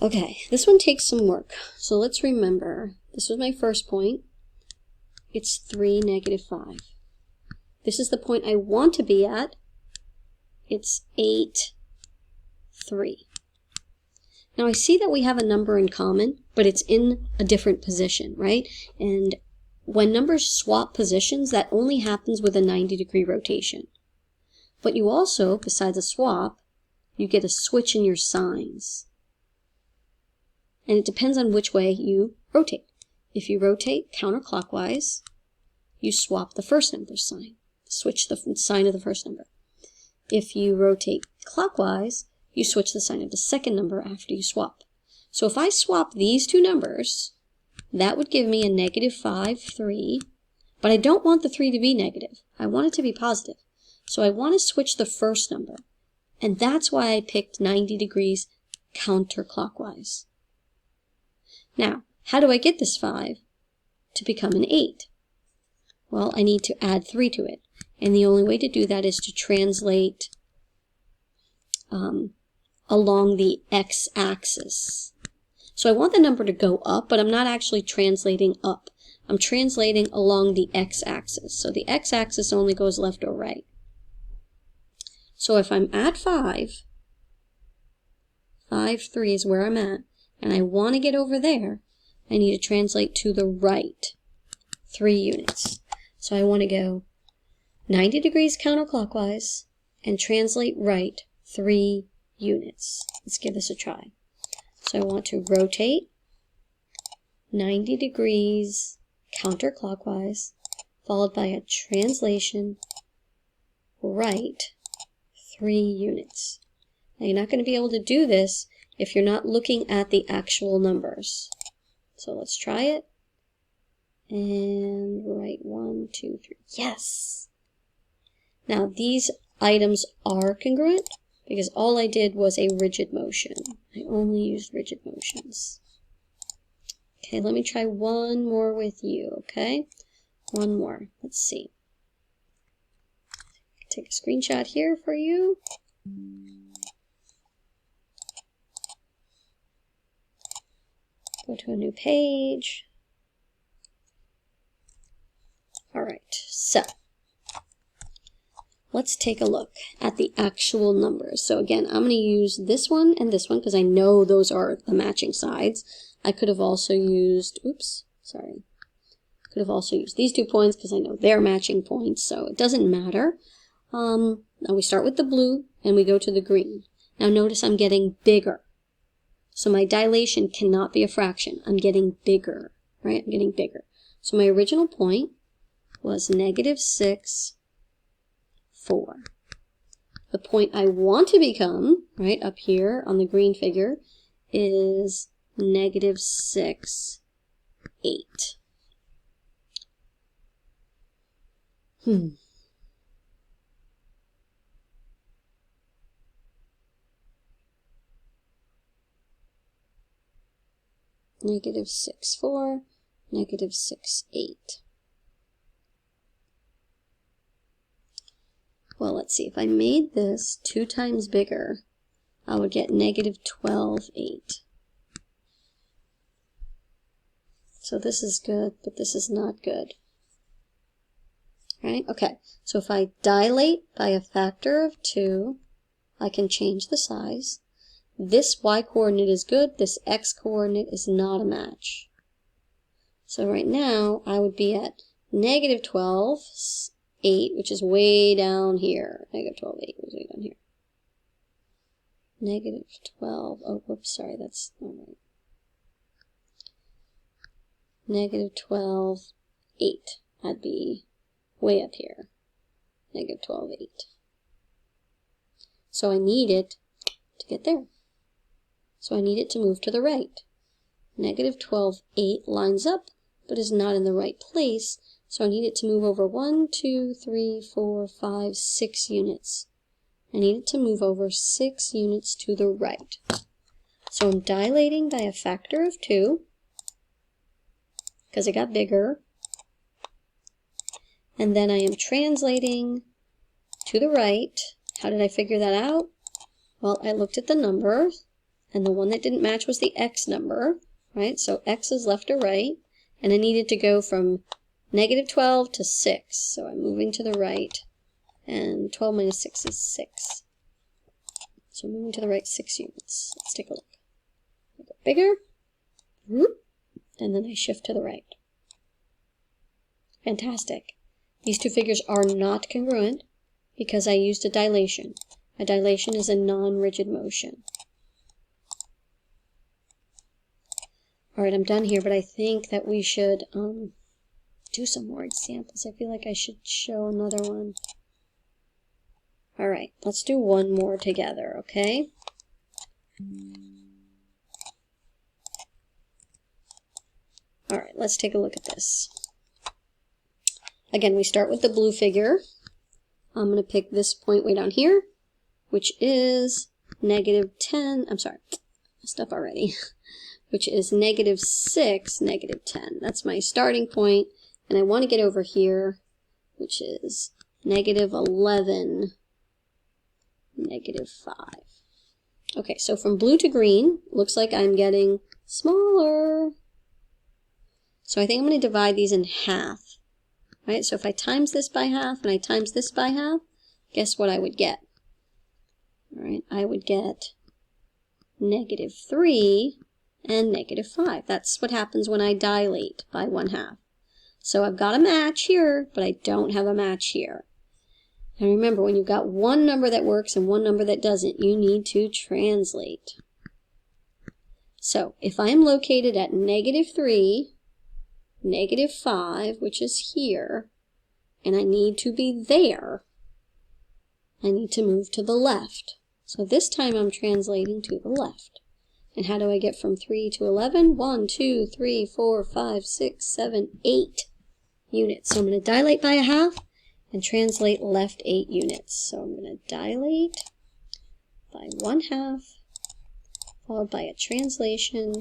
Okay, this one takes some work. So let's remember, this was my first point. It's 3, -5. This is the point I want to be at. It's 8, 3. Now I see that we have a number in common, but it's in a different position, right? And when numbers swap positions, that only happens with a 90-degree rotation. But you also, besides a swap, you get a switch in your signs. And it depends on which way you rotate. If you rotate counterclockwise, you swap the first number's sign. Switch the sign of the first number. If you rotate clockwise, you switch the sign of the second number after you swap. So if I swap these two numbers, that would give me a -5, 3, but I don't want the 3 to be negative. I want it to be positive. So I want to switch the first number, and that's why I picked 90 degrees counterclockwise. Now, how do I get this 5 to become an 8? Well, I need to add 3 to it, and the only way to do that is to translate along the x-axis. So I want the number to go up, but I'm not actually translating up. I'm translating along the x-axis. So the x-axis only goes left or right. So if I'm at 5, 5, 3 is where I'm at, and I want to get over there, I need to translate to the right 3 units. So I want to go 90 degrees counterclockwise and translate right 3 units. Let's give this a try. So I want to rotate 90 degrees counterclockwise, followed by a translation right 3 units. Now you're not going to be able to do this if you're not looking at the actual numbers. So let's try it. And right 1, 2, 3. Yes! Now these items are congruent because all I did was a rigid motion. I only used rigid motions. Okay, let me try one more with you, okay? One more. Let's see. Take a screenshot here for you. Go to a new page. All right, so let's take a look at the actual numbers. So again, I'm going to use this one and this one because I know those are the matching sides. I could have also used, could have also used these 2 points because I know they're matching points, so it doesn't matter. Now we start with the blue and we go to the green. Now notice I'm getting bigger. So my dilation cannot be a fraction. I'm getting bigger, right? I'm getting bigger. So my original point was -6, 4. The point I want to become, right, up here on the green figure, is -6, 8. -6, 4, -6, 8. Well, let's see. If I made this 2 times bigger, I would get -12, 8. So this is good, but this is not good. Right? Okay. So if I dilate by a factor of 2, I can change the size. This y-coordinate is good. This x-coordinate is not a match. So right now, I would be at -12, 8, which is way down here. -12, 8 was way down here. -12, oh, whoops, sorry, that's not right. -12, 8. I'd be way up here. -12, 8. So I need it to get there. So I need it to move to the right. -12, 8 lines up, but is not in the right place. So I need it to move over 1, 2, 3, 4, 5, 6 units. I need it to move over 6 units to the right. So I'm dilating by a factor of 2, because it got bigger. And then I am translating to the right. How did I figure that out? Well, I looked at the numbers, and the one that didn't match was the x number, right? So x is left or right, and I needed to go from negative 12 to 6, so I'm moving to the right, and 12 minus 6 is 6. So moving to the right 6 units. Let's take a look. Make it bigger, and then I shift to the right. Fantastic. These two figures are not congruent because I used a dilation. A dilation is a non-rigid motion. Alright, I'm done here, but I think that we should do some more examples. I feel like I should show another one. Alright, let's do one more together, okay? Alright, let's take a look at this. Again, we start with the blue figure. I'm going to pick this point way down here, which is negative 10, I'm sorry, messed up already, which is negative 6, negative 10. That's my starting point, and I want to get over here, which is negative 11, negative 5. Okay, so from blue to green, looks like I'm getting smaller. So I think I'm going to divide these in half. Right, so if I times this by half and I times this by half, guess what I would get? Alright, I would get negative 3 and negative 5. That's what happens when I dilate by 1/2. So I've got a match here, but I don't have a match here. And remember, when you've got one number that works and one number that doesn't, you need to translate. So if I'm located at negative 3, negative 5, which is here, and I need to be there, I need to move to the left. So this time I'm translating to the left. And how do I get from 3 to 11? 1, 2, 3, 4, 5, 6, 7, 8 units. So I'm going to dilate by a half and translate left 8 units. So I'm going to dilate by 1/2, followed by a translation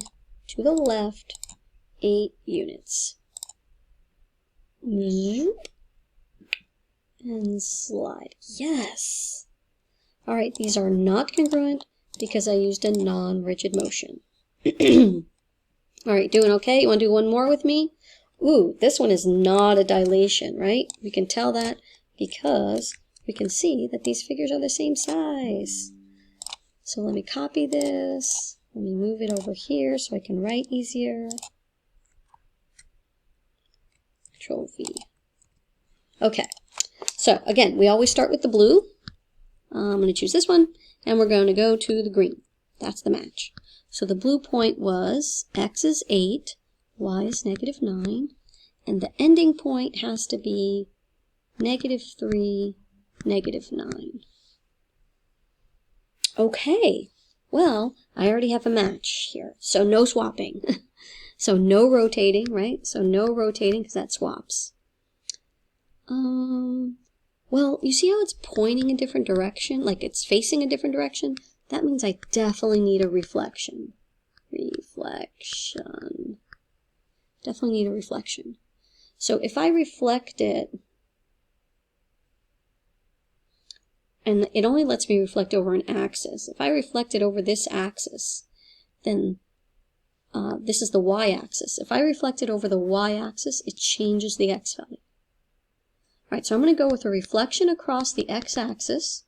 to the left 8 units. And slide. Yes! Alright, these are not congruent because I used a non-rigid motion. Alright, doing okay? You want to do one more with me? Ooh, this one is not a dilation, right? We can tell that because we can see that these figures are the same size. So let me copy this. Let me move it over here so I can write easier. Control V. Okay, so again, we always start with the blue. I'm going to choose this one, and we're going to go to the green. That's the match. So the blue point was x is 8, y is negative 9, and the ending point has to be negative 3, negative 9. Okay, well, I already have a match here, so no swapping. So no rotating, right? So no rotating because that swaps. Well, you see how it's pointing a different direction? Like it's facing a different direction? That means I definitely need a reflection. Reflection. Definitely need a reflection. So if I reflect it, and it only lets me reflect over an axis. If I reflect it over this axis, then this is the y-axis. If I reflect it over the y-axis, it changes the x value. All right, so I'm going to go with a reflection across the x-axis,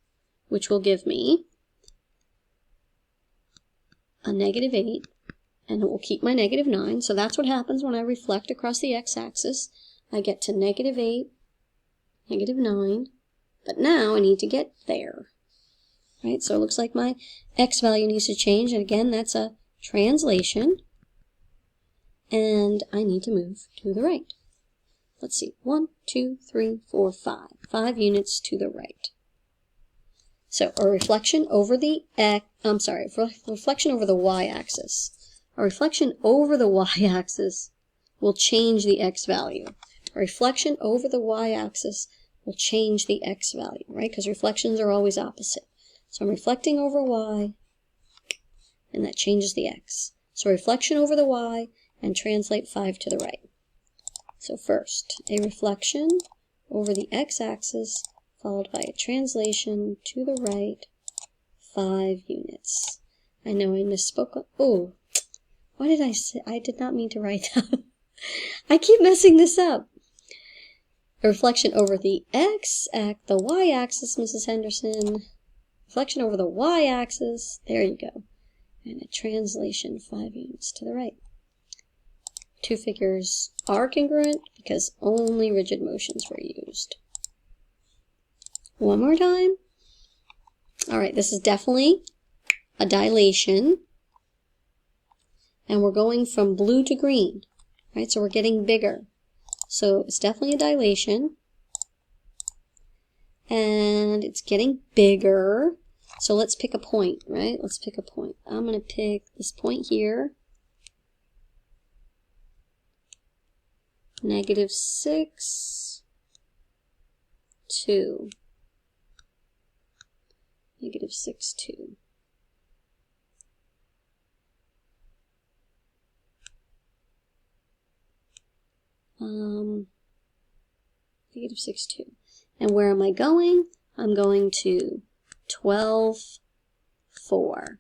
which will give me a negative 8, and it will keep my negative 9. So that's what happens when I reflect across the x-axis. I get to negative 8, negative 9, but now I need to get there. Right, so it looks like my x value needs to change, and again, that's a translation. And I need to move to the right. Let's see, 1, 2, 3, 4, 5. 5 units to the right. So a reflection over the reflection over the y-axis. A reflection over the y-axis will change the x value. A reflection over the y-axis will change the x value, right? Because reflections are always opposite. So I'm reflecting over y, and that changes the x. So reflection over the y, and translate 5 to the right. So first, a reflection over the x-axis, followed by a translation to the right, 5 units. I know I misspoke. Oh, what did I say? I did not mean to write that. I keep messing this up. A reflection over the the y-axis, Mrs. Henderson. Reflection over the y-axis. There you go. And a translation 5 units to the right. Two figures are congruent because only rigid motions were used. One more time. All right, this is definitely a dilation. And we're going from blue to green. Right, so we're getting bigger. So it's definitely a dilation. And it's getting bigger. So let's pick a point, right? Let's pick a point. I'm going to pick this point here. -6, 2. -6, 2. -6, 2. And where am I going? I'm going to 12, 4.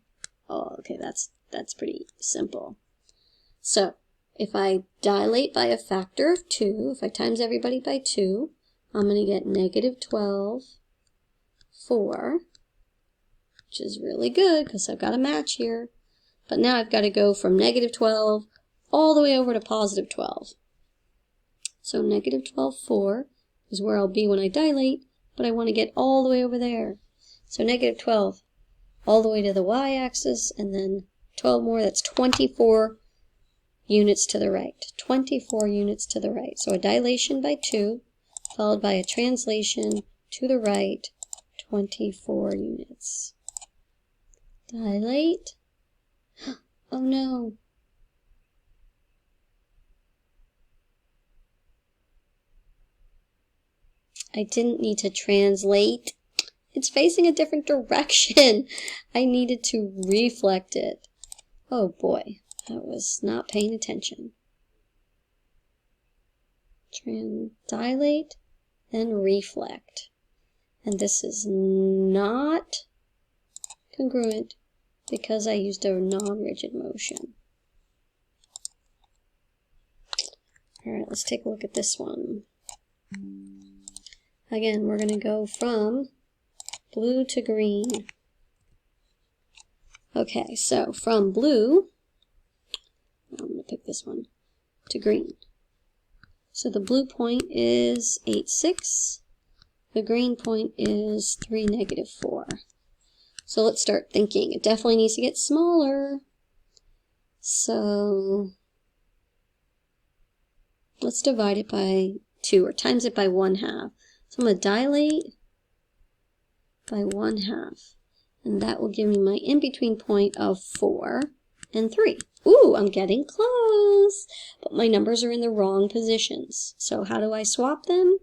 Oh, okay, that's pretty simple. So, if I dilate by a factor of 2, if I times everybody by 2, I'm going to get -12, 4, which is really good because I've got a match here. But now I've got to go from -12 all the way over to +12. So -12, 4 is where I'll be when I dilate, but I want to get all the way over there. So -12 all the way to the y-axis, and then 12 more, that's 24 units to the right. 24 units to the right. So a dilation by 2, followed by a translation to the right, 24 units. Dilate. Oh no. I didn't need to translate. It's facing a different direction. I needed to reflect it. Oh boy, I was not paying attention. Dilate, then reflect. And this is not congruent because I used a non-rigid motion. Alright, let's take a look at this one. Again, we're going to go from blue to green. Okay, so from blue, I'm going to pick this one, to green. So the blue point is 8, 6. The green point is 3, -4. So let's start thinking. It definitely needs to get smaller. So let's divide it by 2, or times it by 1/2. So I'm going to dilate by 1/2. And that will give me my in-between point of 4 and 3. Ooh, I'm getting close. But my numbers are in the wrong positions. So how do I swap them?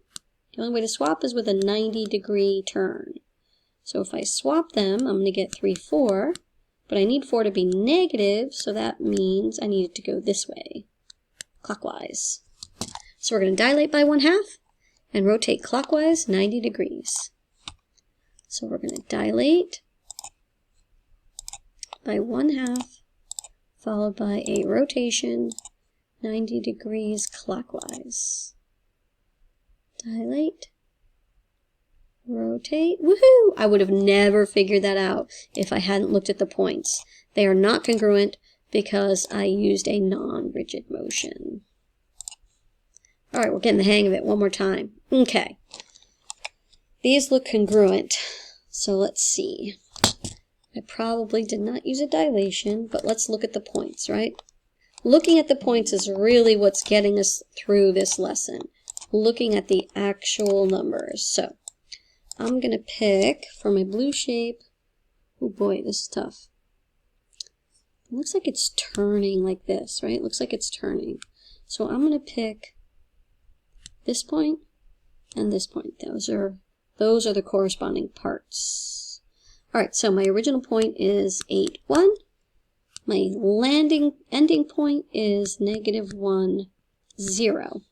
The only way to swap is with a 90-degree turn. So if I swap them, I'm going to get 3, 4. But I need 4 to be negative, so that means I need it to go this way, clockwise. So we're going to dilate by 1/2 and rotate clockwise 90 degrees. So we're going to dilate by 1/2, followed by a rotation 90 degrees clockwise. Dilate, rotate, woohoo! I would have never figured that out if I hadn't looked at the points. They are not congruent because I used a non-rigid motion. All right, we're getting the hang of it one more time. Okay. These look congruent, so let's see. I probably did not use a dilation, but let's look at the points, right? Looking at the points is really what's getting us through this lesson. Looking at the actual numbers. So, I'm going to pick for my blue shape. Oh boy, this is tough. It looks like it's turning like this, right? It looks like it's turning. So I'm going to pick this point and this point. Those are the corresponding parts. Alright, so my original point is 8, 1. My ending point is -1, 0.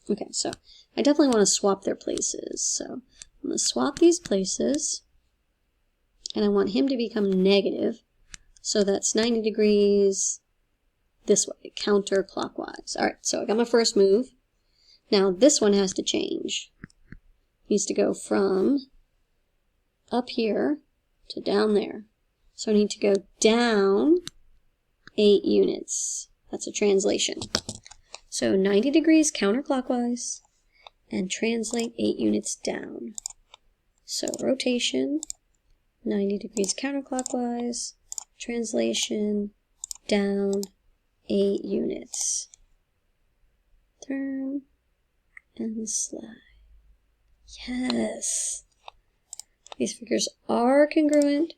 Okay, so I definitely want to swap their places. So I'm going to swap these places. and I want him to become negative. So that's 90 degrees this way, counterclockwise. All right, so I got my first move. Now this one has to change. It needs to go from up here to down there. So I need to go down 8 units. That's a translation. So 90 degrees counterclockwise and translate 8 units down. So rotation, 90 degrees counterclockwise, translation, down 8 units. Turn and slide. Yes! These figures are congruent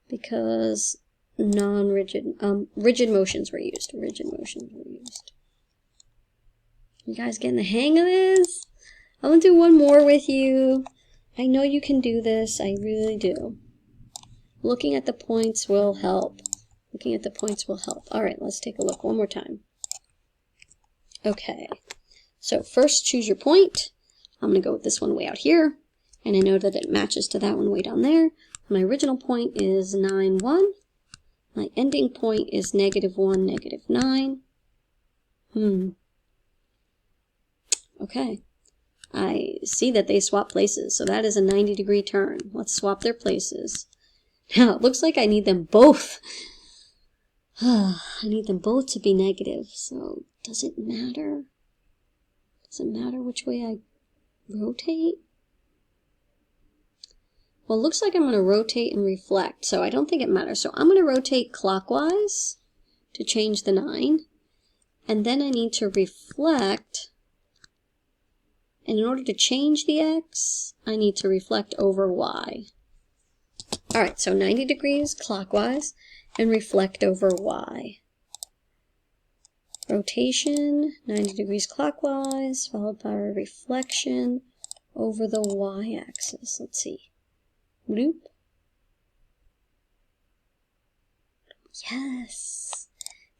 because non-rigid, rigid motions were used. Rigid motions were used. You guys getting the hang of this? I'm gonna do one more with you. I know you can do this. I really do. Looking at the points will help. Looking at the points will help. All right, let's take a look one more time. Okay, so first choose your point. I'm going to go with this one way out here, and I know that it matches to that one way down there. My original point is 9, 1. My ending point is -1, -9. Okay, I see that they swap places, so that is a 90-degree turn. Let's swap their places. Now, it looks like I need them both. I need them both to be negative, so does it matter? Does it matter which way I rotate? Well, it looks like I'm going to rotate and reflect, so I don't think it matters. So I'm going to rotate clockwise to change the 9, and then I need to reflect, and in order to change the X, I need to reflect over Y. Alright, so 90 degrees clockwise and reflect over Y. Rotation, 90 degrees clockwise, followed by a reflection over the Y-axis. Let's see. Loop. Yes!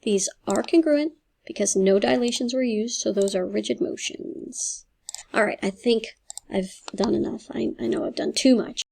These are congruent because no dilations were used, so those are rigid motions. Alright, I think I've done enough. I know I've done too much.